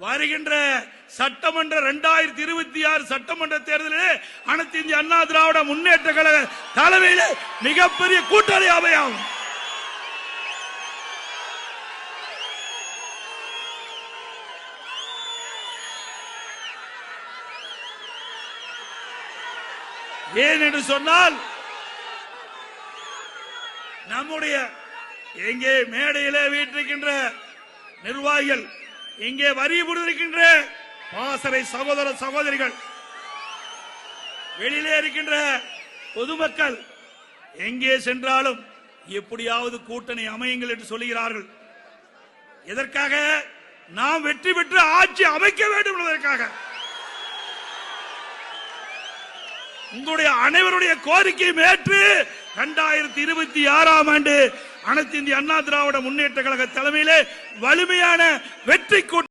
வருகின்ற சட்டமன்ற 2026 சட்டமன்ற தேர்தலில் அனைத்து இந்திய அண்ணா திராவிட முன்னேற்ற கழக தலைமையில் மிகப்பெரிய கூட்டணி அமையும். ஏன் என்று சொன்னால் நம்முடைய எங்கே மேடையிலே வீட்டிருக்கின்ற நிர்வாகிகள், இங்கே வரி புரிந்திருக்கின்ற பாசறை சகோதர சகோதரிகள், வெளியிலே இருக்கின்ற பொதுமக்கள் எங்கே சென்றாலும் எப்படியாவது கூட்டணி அமையுங்கள் என்று சொல்லுகிறார்கள். எதற்காக? நாம் வெற்றி பெற்று ஆட்சி அமைக்க வேண்டும் என்பதற்காக. உங்களுடைய அனைவருடைய கோரிக்கையை ஏற்று 2026 ஆண்டு அனைத்து இந்திய அண்ணா திராவிட முன்னேற்ற கழக தலைமையிலே வலிமையான வெற்றி